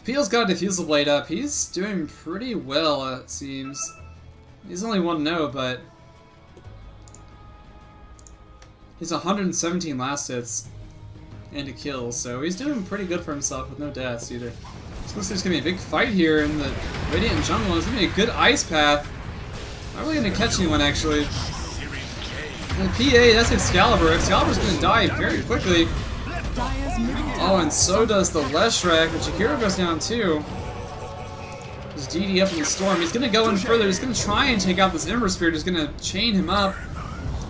Peel's got a Diffusal Blade up. He's doing pretty well, it seems. He's only 1-0, but he's 117 last hits and a kill, so he's doing pretty good for himself with no deaths either. So looks like there's gonna be a big fight here in the Radiant Jungle. It's gonna be a good ice path. Not really gonna catch anyone actually. And PA, that's Excalibur. Excalibur's gonna die very quickly. Oh, and so does the Leshrac, but Jakiro goes down too. There's DD up in the storm. He's gonna go in further. He's gonna try and take out this Ember Spirit. He's gonna chain him up.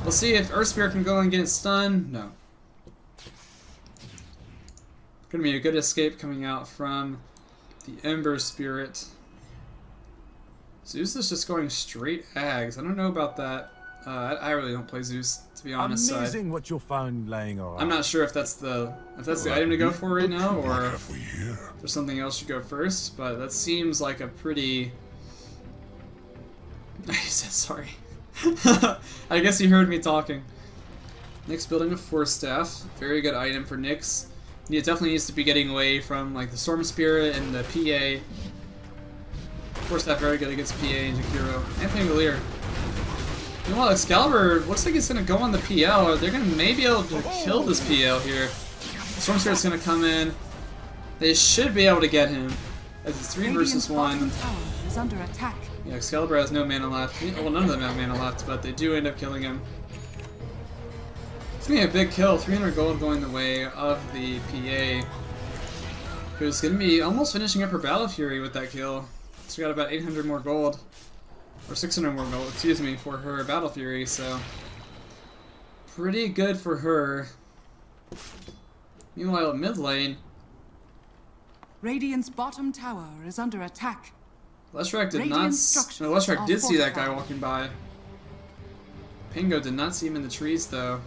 We'll see if Earth Spirit can go and get it stunned. No. Gonna be a good escape coming out from the Ember Spirit. Zeus is just going straight Ags. I don't know about that. I really don't play Zeus, to be honest. Amazing what you'll find laying around. I'm not sure if that's the item to go for right now, or if there's something else to go first. But that seems like a pretty. He said sorry. I guess he heard me talking. Nyx building a Force Staff, very good item for Nyx. He definitely needs to be getting away from like the Storm Spirit and the PA. Force Staff very good against PA and Jakiro and Pangolier. You know what, Excalibur looks like he's going to go on the PL. They're going to maybe be able to kill this PL here. Storm Spirit's going to come in. They should be able to get him. As it's 3 versus 1. Is under attack. Yeah, Excalibur has no mana left. Well, none of them have mana left, but they do end up killing him. It's going to be a big kill. 300 gold going the way of the PA. Who's going to be almost finishing up her Battle Fury with that kill. She's got about 800 more gold. Or 600 more gold, excuse me, for her Battle Fury, so pretty good for her. Meanwhile, at mid lane, Radiant's bottom tower is under attack. Leshrac did not. No, Leshrac did see that guy walking by. Pingo did not see him in the trees, though.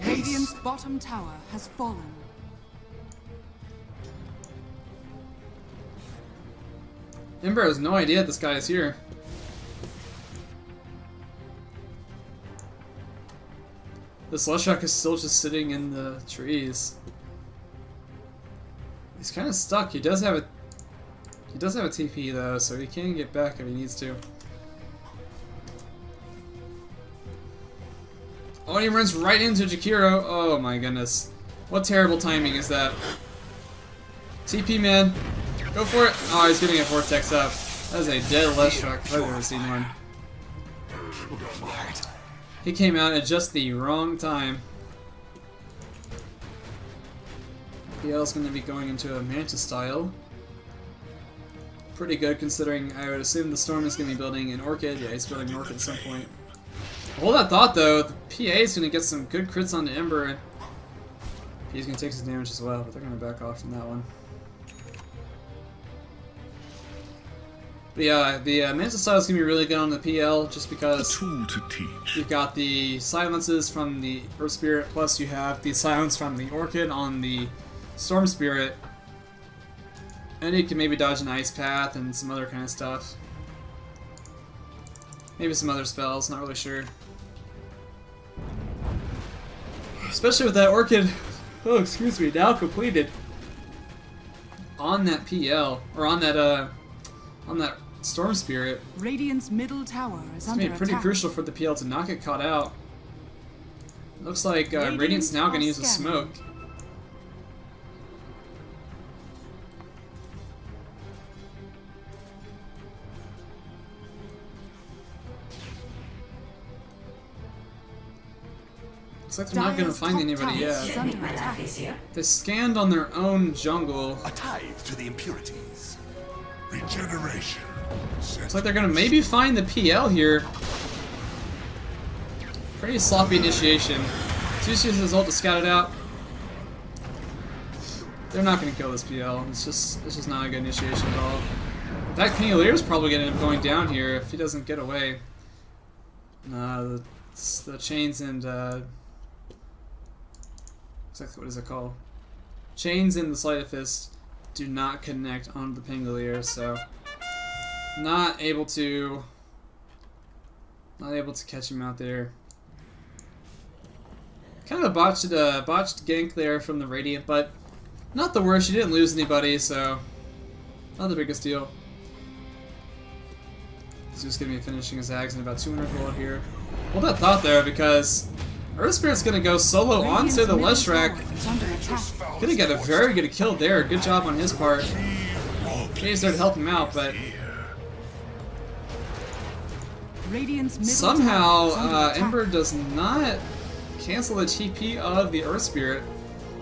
Radiant's bottom tower has fallen. Ember has no idea this guy is here. This Leshrac is still just sitting in the trees. He's kind of stuck. He does have a TP though, so he can get back if he needs to. Oh, and he runs right into Jakiro. Oh my goodness. What terrible timing is that? TP man. Go for it. Oh, he's getting a Vortex up. That is a dead Leshrac if I've ever seen one. He came out at just the wrong time. PL's going to be going into a Mantis style. Pretty good considering I would assume the Storm is going to be building an Orchid. Yeah, he's building an Orchid at some point. Hold that thought though, the PA is going to get some good crits onto Ember. And he's going to take some damage as well, but they're going to back off from that one. But yeah, the Mantis style is going to be really good on the PL just because you've got the silences from the Earth Spirit, plus you have the silence from the Orchid on the Storm Spirit. And you can maybe dodge an Ice Path and some other kind of stuff. Maybe some other spells, not really sure. Especially with that Orchid, oh excuse me, now completed on that PL, or on that Storm Spirit. Radiant's middle tower is It's under gonna be pretty attack. crucial for the PL to not get caught out. Looks like Radiant's now gonna use a smoke. Looks like they're not gonna find anybody yet. They scanned on their own jungle. A tithe to the impurities. Regeneration. Looks like they're gonna maybe find the PL here. Pretty sloppy initiation. Zeus uses his ult to scout it out. They're not gonna kill this PL. It's just not a good initiation at all. In fact, Pangolier is probably gonna end up going down here if he doesn't get away. The chains and exactly what is it called? Chains and the Sleight of Fist do not connect onto the Pangolier, so not able to catch him out there. Kind of a botched gank there from the Radiant, but not the worst. You didn't lose anybody, so Not the biggest deal. Zeus gonna be finishing his Zags in about 200 gold here. Hold that thought there, because Earth Spirit's gonna go solo onto the Leshrac. Gonna get a very good kill there. Good job on his part. He's there to help him out, but somehow Ember does not cancel the TP of the Earth Spirit.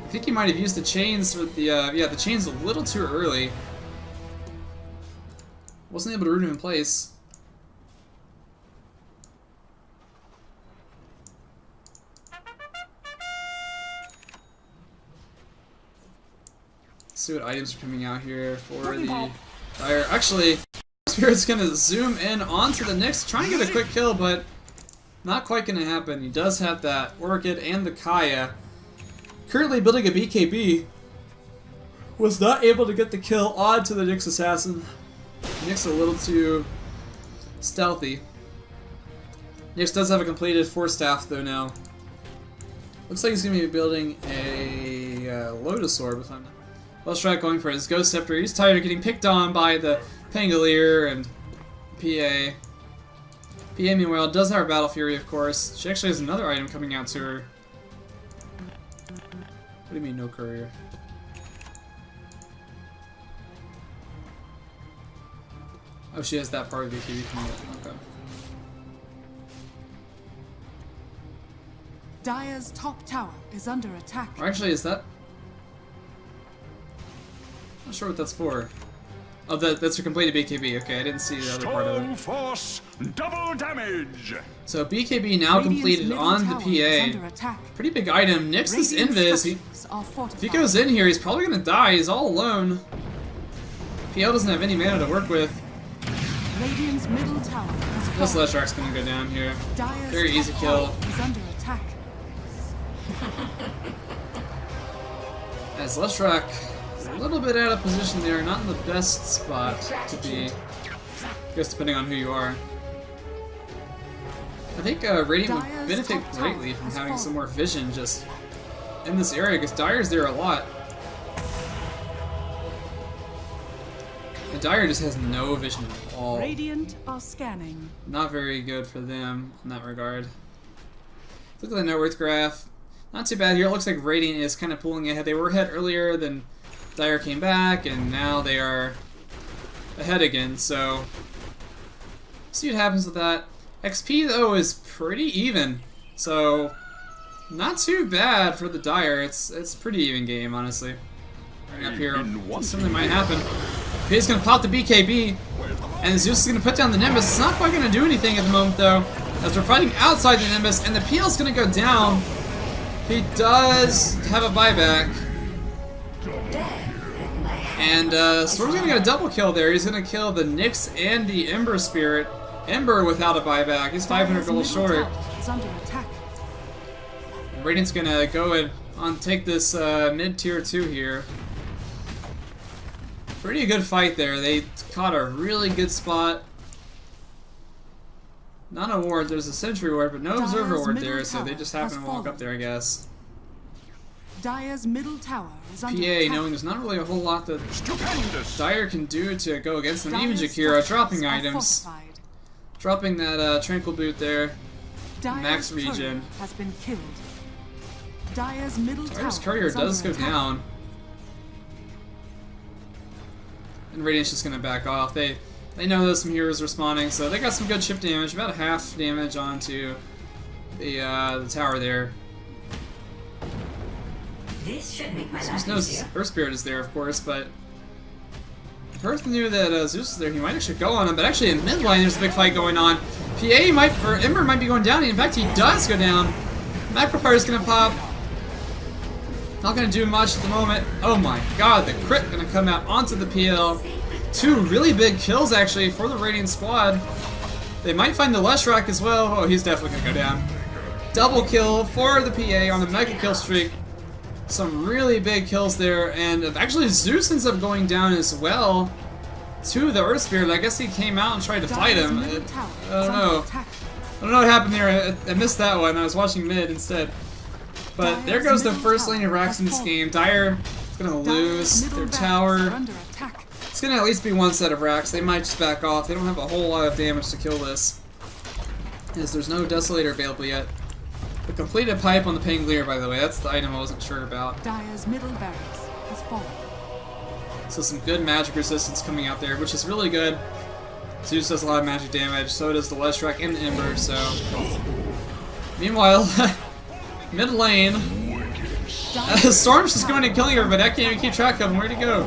I think he might have used the chains with the the chains a little too early. Wasn't able to root him in place. Let's see what items are coming out here for the Dire. Actually, Spirit's gonna zoom in onto the Nyx, try and get a quick kill, but not quite gonna happen. He does have that Orchid and the Kaya. Currently building a BKB. Was not able to get the kill onto the Nyx Assassin. Nyx a little too stealthy. Nyx does have a completed 4 staff though now. Looks like he's gonna be building a Lotus Orb if I'm not. Leshrac going for his Ghost Scepter. He's tired of getting picked on by the Pangolier and PA. PA, meanwhile, does have her Battle Fury, of course. She actually has another item coming out to her. What do you mean, no courier? Oh, she has that part of the BKB coming up. Okay. Dire's top tower is under attack. Or actually, is that... Not sure what that's for. Oh, that's her completed BKB. Okay, I didn't see the other part of it. Force, double damage. So BKB now completed on the PA. Pretty big item. Nyx this Invis. If he goes in here, he's probably gonna die. He's all alone. PL doesn't have any mana to work with. Radiant's middle tower This Leshrac's gonna go down here. Very easy kill. Is under attack. As Leshrac is a little bit out of position there, not in the best spot to be. I guess depending on who you are. I think Radiant would benefit greatly from having some more vision just in this area, because Dire's there a lot. And Dire just has no vision at all. Radiant are scanning. Not very good for them in that regard. Look at the net worth graph. Not too bad here. It looks like Radiant is kind of pulling ahead. They were ahead earlier, then Dire came back, and now they are ahead again. So, see what happens with that. XP, though, is pretty even. So, not too bad for the Dire. It's pretty even game, honestly. Right up here, something might happen. He's going to pop the BKB, and Zeus is going to put down the Nimbus. It's not quite going to do anything at the moment, though, as we're fighting outside the Nimbus, and the PL is going to go down. He does have a buyback. And Storm's going to get a double kill there. He's going to kill the Nyx and the Ember Spirit. Ember without a buyback. He's 500 gold short. Radiant's going to go and take this mid-tier 2 here. Pretty good fight there. They caught a really good spot. Not a ward, there's a sentry ward, but no observer ward there, so they just happen to walk up there, I guess. Dire's middle tower is under PA, attack. knowing there's not really a whole lot that Dire can do to go against them. Even Jakira dropping items. Dropping that Tranquil Boot there. Max regen. Has been killed. Dire's middle Dire's tower courier is does go under attack. down. And Radiant's just gonna back off. They know there's some heroes respawning, so they got some good chip damage, about half damage onto the tower there. This should make my Zeus life knows easier. Earth Spirit is there, of course, but if Earth knew that Zeus is there, he might actually go on him. But actually, in mid lane, there's a big fight going on. PA might, or Ember might be going down. In fact, he does go down. Macropire is gonna pop. Not gonna do much at the moment. Oh my god, the crit gonna come out onto the PL. 2 really big kills actually for the Radiant squad. They might find the Leshrac as well. Oh, he's definitely gonna go down. Double kill for the PA on the mega kill streak. Some really big kills there, and actually Zeus ends up going down as well to the Earth Spirit. I guess he came out and tried to fight him. I don't know. I don't know what happened there. I missed that one. I was watching mid instead. But there goes the first lane of racks in this game. Dire is going to lose their tower. It's gonna at least be one set of racks. They might just back off. They don't have a whole lot of damage to kill this. As there's no Desolator available yet. The completed pipe on the Pangolier, by the way, that's the item I wasn't sure about. Dire's middle barracks has fallen. So some good magic resistance coming out there, which is really good. Zeus does a lot of magic damage, so does the Leshrac and the Ember, so... Meanwhile, mid lane, Storm's just going and killing everybody. I can't even keep track of him. Where'd he go?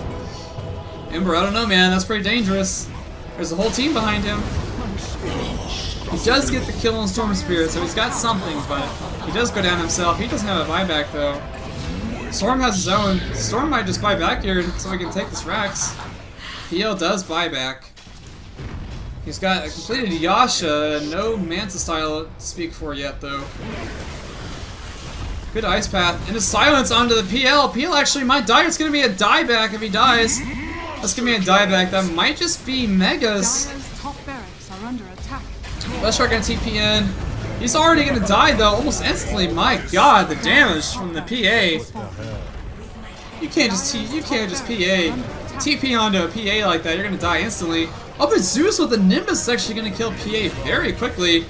Ember, I don't know, man. That's pretty dangerous. There's a whole team behind him. He does get the kill on Storm Spirit, so he's got something, but he does go down himself. He doesn't have a buyback, though. Storm has his own. Storm might just buy back here so he can take this Rax. PL does buy back. He's got a completed Yasha, no Manta style to speak for yet, though. Good Ice Path, and a silence onto the PL. PL actually might die. It's going to be a dieback if he dies. That's going to be a dieback. That might just be Megas. Dire's top barracks are under attack. Leshrac gonna TP in. He's already gonna die though, almost instantly. My God, the damage from the PA. You can't just PA. TP onto a PA like that, you're gonna die instantly. Oh, but Zeus with the Nimbus is actually gonna kill PA very quickly.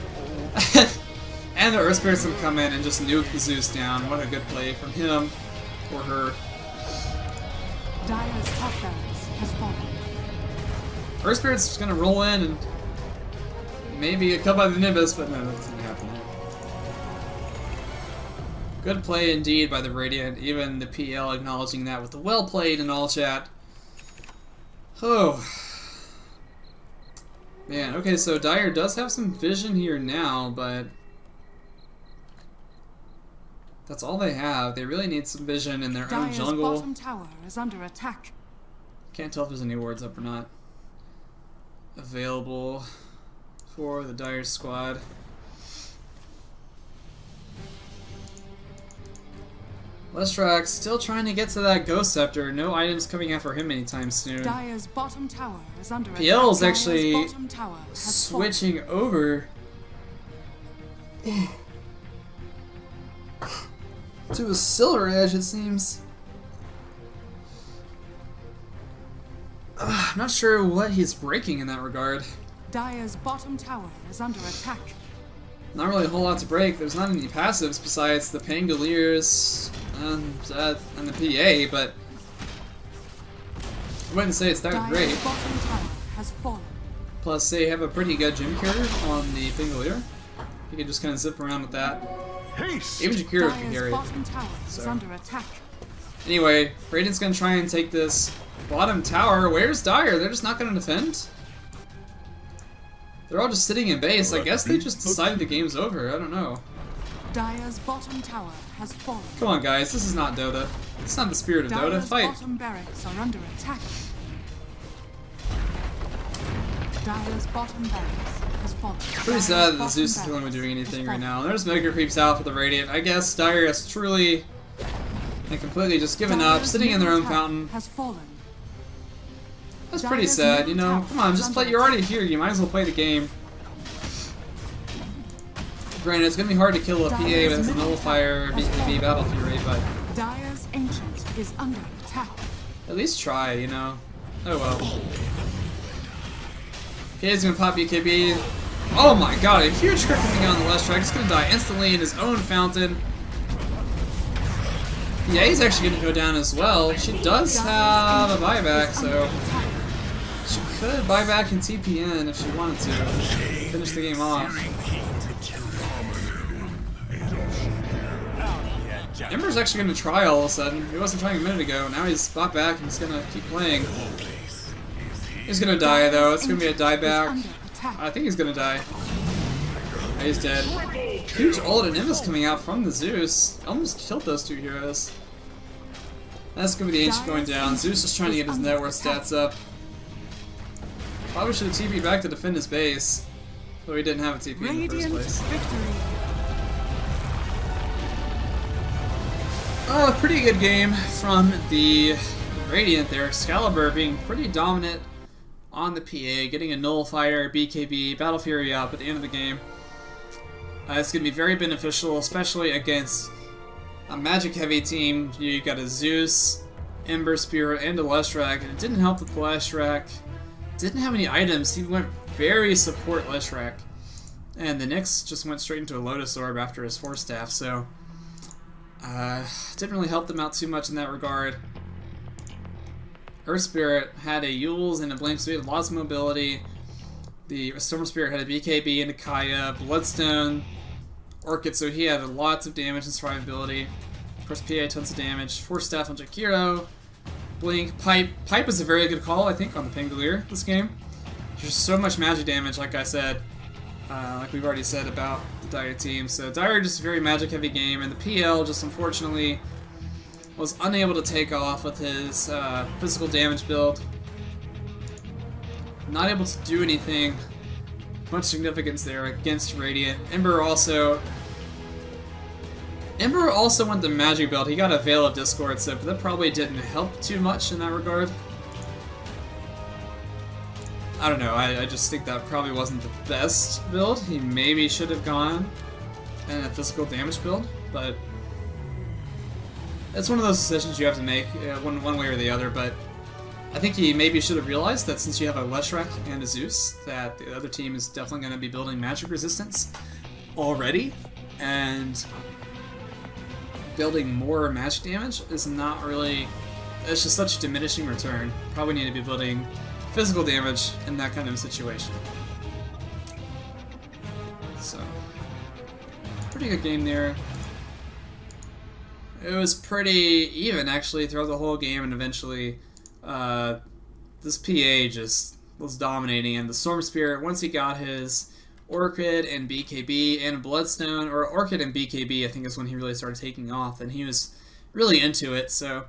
And the Earth Spirit's gonna come in and just nuke the Zeus down. What a good play from him or her. Dire's top barracks has fallen. Earth Spirit's gonna roll in and maybe get killed by the Nimbus, but no, that's gonna happen there. Good play indeed by the Radiant, even the PL acknowledging that with the well played in all chat. Oh. Man, okay, so Dire does have some vision here now, but that's all they have. They really need some vision in their own Dire's jungle. bottom tower is under attack. Can't tell if there's any wards up or not available for the Dire squad. Leshrac still trying to get to that Ghost Scepter. No items coming out for him anytime soon. Dire's bottom tower is under attack. PL is Dire's actually bottom tower has switching over to a Silver Edge, it seems. I'm not sure what he's breaking in that regard. Dire's bottom tower is under attack. Not really a whole lot to break. There's not any passives besides the Pangoliers and the PA, but I wouldn't say it's that Dire's great. bottom tower has fallen. Plus, they have a pretty good gym carrier on the Pangolier. You can just kind of zip around with that. Even Jakiro can carry Dire's it. bottom tower is So. under attack. Anyway, Radiant's gonna try and take this bottom tower. Where's Dire? They're just not gonna defend? They're all just sitting in base. I guess they just decided the game's over. I don't know. Dire's bottom tower has fallen. Come on, guys. This is not Dota. It's not the spirit of Dota. Dire's Fight. bottom barracks are under attack. Dire's bottom barracks has fallen. Pretty sad that the Zeus is the only one doing anything right now. There's Mega Creeps out for the Radiant. I guess Dire has truly and completely just given up, sitting in their own fountain. Has fallen. That's pretty sad, you know. Come on, just play. You're already here. You might as well play the game. Granted, it's gonna be hard to kill a PA with a Nullifier or BKB Battle Fury, but Dire's ancient is under attack. at least try, you know. Oh well. PA's gonna pop BKB. Oh my god, a huge crit coming out on the Leshrac. He's gonna die instantly in his own fountain. Yeah, he's actually gonna go down as well. She does have a buyback, so she could buy back and TPN if she wanted to finish the game off. Ember's actually going to try all of a sudden. He wasn't trying a minute ago. Now he's bought back and he's going to keep playing. He's going to die though. It's going to be a dieback. I think he's going to die. Oh, he's dead. Huge ult and Nimbus coming out from the Zeus. Almost killed those two heroes. That's going to be the Ancient going down. Zeus is trying to get his net worth stats up. Probably should have TP'd back to defend his base. Though he didn't have a TP in the first place. Pretty good game from the Radiant there. Excalibur being pretty dominant on the PA, getting a Nullifier, BKB, Battle Fury up at the end of the game. It's going to be very beneficial, especially against a magic heavy team. You've got a Zeus Ember Spirit and a Leshrac, and it didn't help with the Leshrac. Didn't have any items. He went very support Leshrac. And the Nyx just went straight into a Lotus Orb after his Force Staff, so didn't really help them out too much in that regard. Earth Spirit had a Yules and a Blink, so he had lots of mobility. The Storm Spirit had a BKB and a Kaya, Bloodstone, Orchid, so he had lots of damage and survivability. Of course, PA tons of damage. Force Staff on Jakiro, Blink, Pipe. Pipe was a very good call, I think, on the Pangolier this game. There's so much magic damage, like I said, like we've already said about the Dire team. So Dire just a very magic heavy game, and the PL just unfortunately was unable to take off with his physical damage build. Not able to do anything much significance there against Radiant. Ember also went the magic build. He got a Veil of Discord, so that probably didn't help too much in that regard. I don't know, I just think that probably wasn't the best build. He maybe should have gone in a physical damage build, but it's one of those decisions you have to make, one way or the other. But I think he maybe should have realized that since you have a Leshrac and a Zeus, that the other team is definitely going to be building magic resistance already, and building more magic damage is not really, it's just such a diminishing return. Probably need to be building physical damage in that kind of situation. So, pretty good game there. It was pretty even actually throughout the whole game, and eventually this PA just was dominating, and the Storm Spirit, once he got his Orchid and BKB and Bloodstone, or Orchid and BKB, I think is when he really started taking off, and he was really into it, so...